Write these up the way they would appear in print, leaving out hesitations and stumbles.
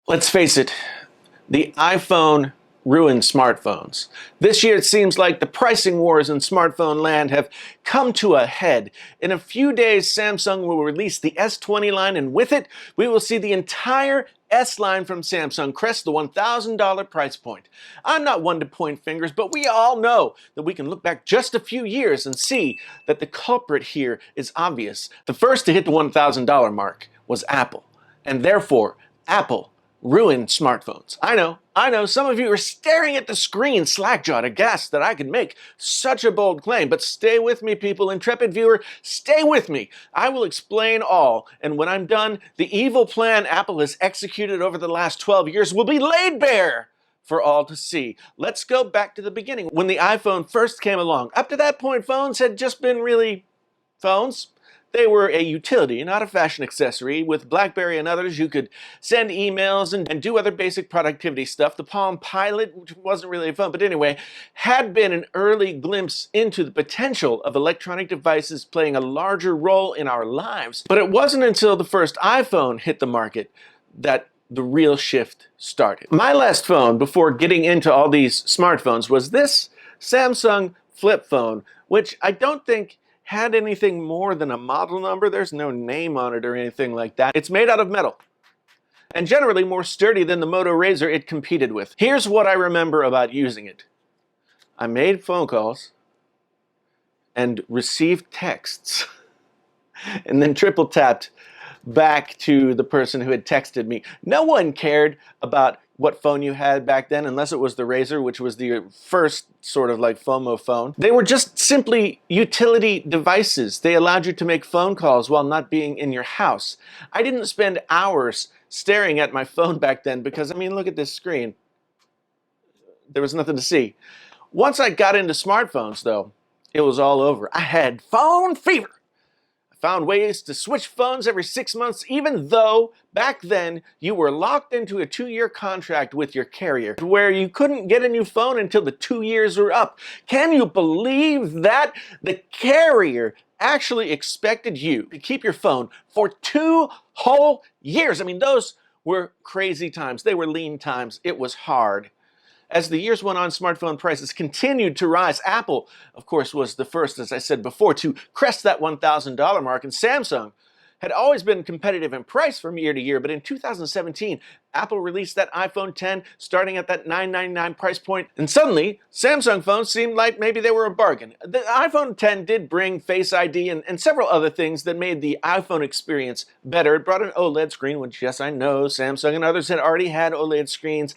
Let's face it, the iPhone ruined smartphones. This year it seems like the pricing wars in smartphone land have come to a head. In a few days, Samsung will release the S20 line, and with it, we will see the entire S line from Samsung crest the $1,000 price point. I'm not one to point fingers, but we all know that we can look back just a few years and see that the culprit here is obvious. The first to hit the $1,000 mark was Apple, and therefore, Apple ruined smartphones. I know, some of you are staring at the screen slack-jawed, aghast that I could make such a bold claim, but stay with me, people. Intrepid viewer, stay with me. I will explain all, and when I'm done, the evil plan Apple has executed over the last 12 years will be laid bare for all to see. Let's go back to the beginning, when the iPhone first came along. Up to that point, phones had just been really phones. They were a utility, not a fashion accessory. With BlackBerry and others, you could send emails and do other basic productivity stuff. The Palm Pilot, which wasn't really a phone, but anyway, had been an early glimpse into the potential of electronic devices playing a larger role in our lives. But it wasn't until the first iPhone hit the market that the real shift started. My last phone, before getting into all these smartphones, was this Samsung flip phone, which I don't think had anything more than a model number. There's no name on it or anything like that. It's made out of metal, and generally more sturdy than the Moto Razr it competed with. Here's what I remember about using it. I made phone calls and received texts and then triple tapped back to the person who had texted me. No one cared about what phone you had back then, unless it was the Razr, which was the first sort of like FOMO phone. They were just simply utility devices. They allowed you to make phone calls while not being in your house. I didn't spend hours staring at my phone back then because, I mean, look at this screen. There was nothing to see. Once I got into smartphones, though, it was all over. I had phone fever. Found ways to switch phones every 6 months, even though back then you were locked into a 2-year contract with your carrier where you couldn't get a new phone until the 2 years were up. Can you believe that? The carrier actually expected you to keep your phone for 2 whole years. I mean, those were crazy times. They were lean times. It was hard. As the years went on, smartphone prices continued to rise. Apple, of course, was the first, as I said before, to crest that $1,000 mark, and Samsung had always been competitive in price from year to year, but in 2017, Apple released that iPhone X starting at that $999 price point, and suddenly, Samsung phones seemed like maybe they were a bargain. The iPhone X did bring Face ID and several other things that made the iPhone experience better. It brought an OLED screen, which, yes, I know, Samsung and others had already had OLED screens.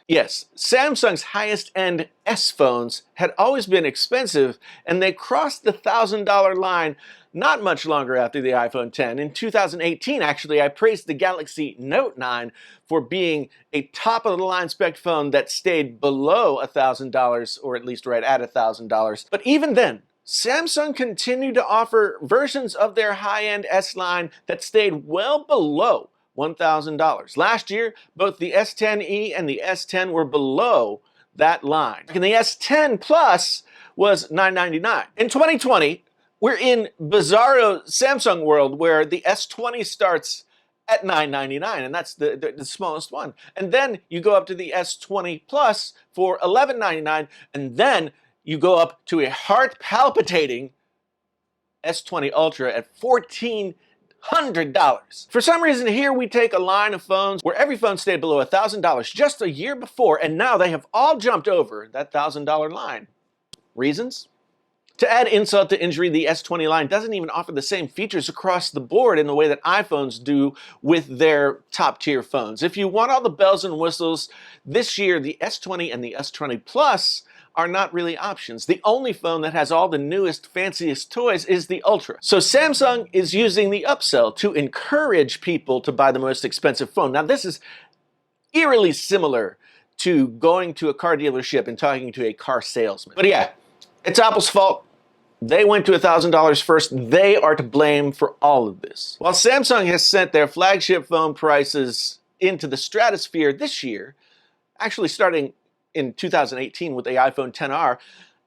Yes, Samsung's highest-end S phones had always been expensive, and they crossed the $1,000 line not much longer after the iPhone X. In 2018, actually, I praised the Galaxy Note 9 for being a top-of-the-line spec phone that stayed below $1,000, or at least right at $1,000. But even then, Samsung continued to offer versions of their high-end S line that stayed well below $1,000. Last year, both the S10e and the S10 were below that line. And the S10 Plus was $999. In 2020, we're in bizarro Samsung world where the S20 starts at $999, and that's the smallest one. And then you go up to the S20 Plus for $1199, and then you go up to a heart-palpitating S20 Ultra at $1,400. For some reason, here we take a line of phones where every phone stayed below $1,000 just a year before, and now they have all jumped over that $1,000 line. Reasons? To add insult to injury, the S20 line doesn't even offer the same features across the board in the way that iPhones do with their top-tier phones. If you want all the bells and whistles, this year the S20 and the S20 Plus are not really options. The only phone that has all the newest, fanciest toys is the Ultra. So Samsung is using the upsell to encourage people to buy the most expensive phone. Now this is eerily similar to going to a car dealership and talking to a car salesman. But yeah, it's Apple's fault. They went to $1,000 first. They are to blame for all of this. While Samsung has sent their flagship phone prices into the stratosphere this year, actually starting in 2018 with the iPhone XR,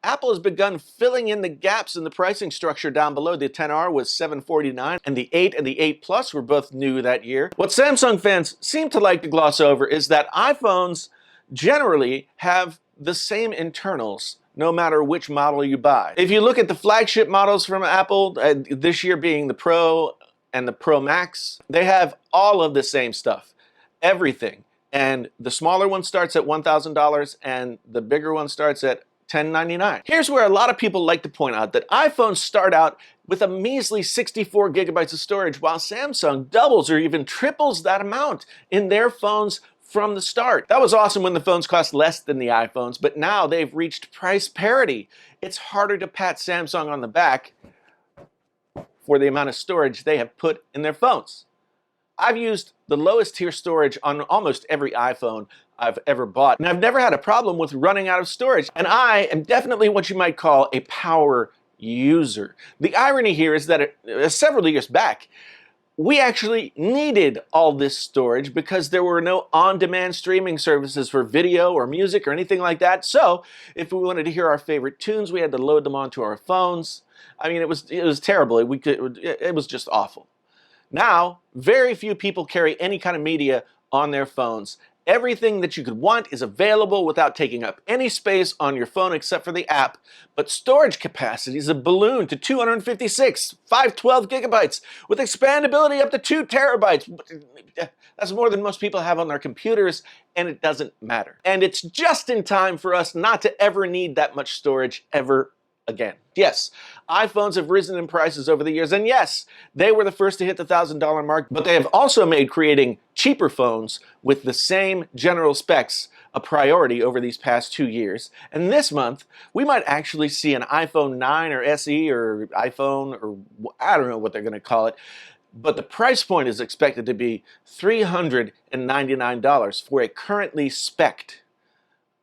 Apple has begun filling in the gaps in the pricing structure down below. The XR was $749, and the 8 and the 8 Plus were both new that year. What Samsung fans seem to like to gloss over is that iPhones generally have the same internals no matter which model you buy. If you look at the flagship models from Apple, this year being the Pro and the Pro Max, they have all of the same stuff, everything. And the smaller one starts at $1,000 and the bigger one starts at $1099. Here's where a lot of people like to point out that iPhones start out with a measly 64 gigabytes of storage, while Samsung doubles or even triples that amount in their phones from the start. That was awesome when the phones cost less than the iPhones, but now they've reached price parity. It's harder to pat Samsung on the back for the amount of storage they have put in their phones. I've used the lowest tier storage on almost every iPhone I've ever bought, and I've never had a problem with running out of storage. And I am definitely what you might call a power user. The irony here is that several years back, we actually needed all this storage because there were no on-demand streaming services for video or music or anything like that. So if we wanted to hear our favorite tunes, we had to load them onto our phones. I mean, it was terrible. It was just awful. Now, very few people carry any kind of media on their phones. Everything that you could want is available without taking up any space on your phone except for the app, but storage capacities have ballooned to 256, 512 gigabytes, with expandability up to 2 terabytes. That's more than most people have on their computers, and it doesn't matter. And it's just in time for us not to ever need that much storage ever again. Yes, iPhones have risen in prices over the years, and yes, they were the first to hit the $1,000 mark, but they have also made creating cheaper phones with the same general specs a priority over these past 2 years. And this month, we might actually see an iPhone 9 or SE or iPhone, or I don't know what they're going to call it, but the price point is expected to be $399 for a currently spec'd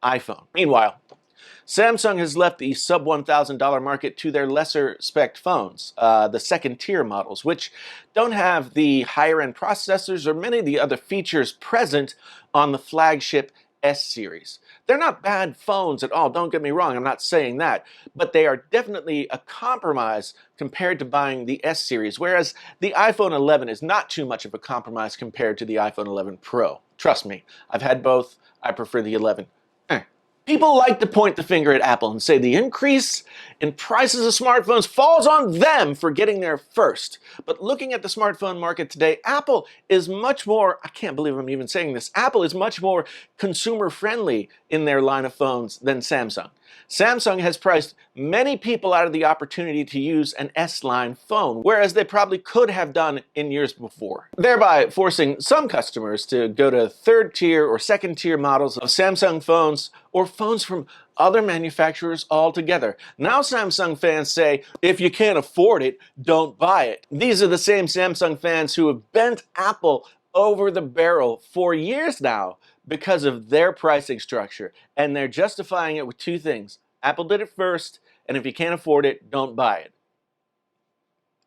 iPhone. Meanwhile, Samsung has left the sub $1,000 market to their lesser spec phones, the second tier models, which don't have the higher end processors or many of the other features present on the flagship S series. They're not bad phones at all, don't get me wrong, I'm not saying that, but they are definitely a compromise compared to buying the S series, whereas the iPhone 11 is not too much of a compromise compared to the iPhone 11 Pro. Trust me, I've had both, I prefer the 11. People like to point the finger at Apple and say the increase in prices of smartphones falls on them for getting there first. But looking at the smartphone market today, Apple is much more, I can't believe I'm even saying this, Apple is much more consumer friendly in their line of phones than Samsung. Samsung has priced many people out of the opportunity to use an S-line phone, whereas they probably could have done in years before, thereby forcing some customers to go to third-tier or second-tier models of Samsung phones or phones from other manufacturers altogether. Now Samsung fans say, if you can't afford it, don't buy it. These are the same Samsung fans who have bent Apple over the barrel for years now because of their pricing structure, and they're justifying it with two things. Apple did it first, and if you can't afford it, don't buy it.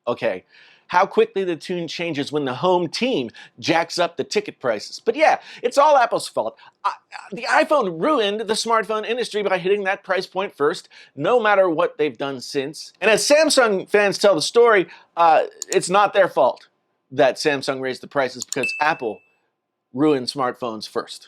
Okay, how quickly the tune changes when the home team jacks up the ticket prices. But yeah, it's all Apple's fault. The iPhone ruined the smartphone industry by hitting that price point first, no matter what they've done since. And as Samsung fans tell the story, it's not their fault that Samsung raised the prices because Apple ruined smartphones first.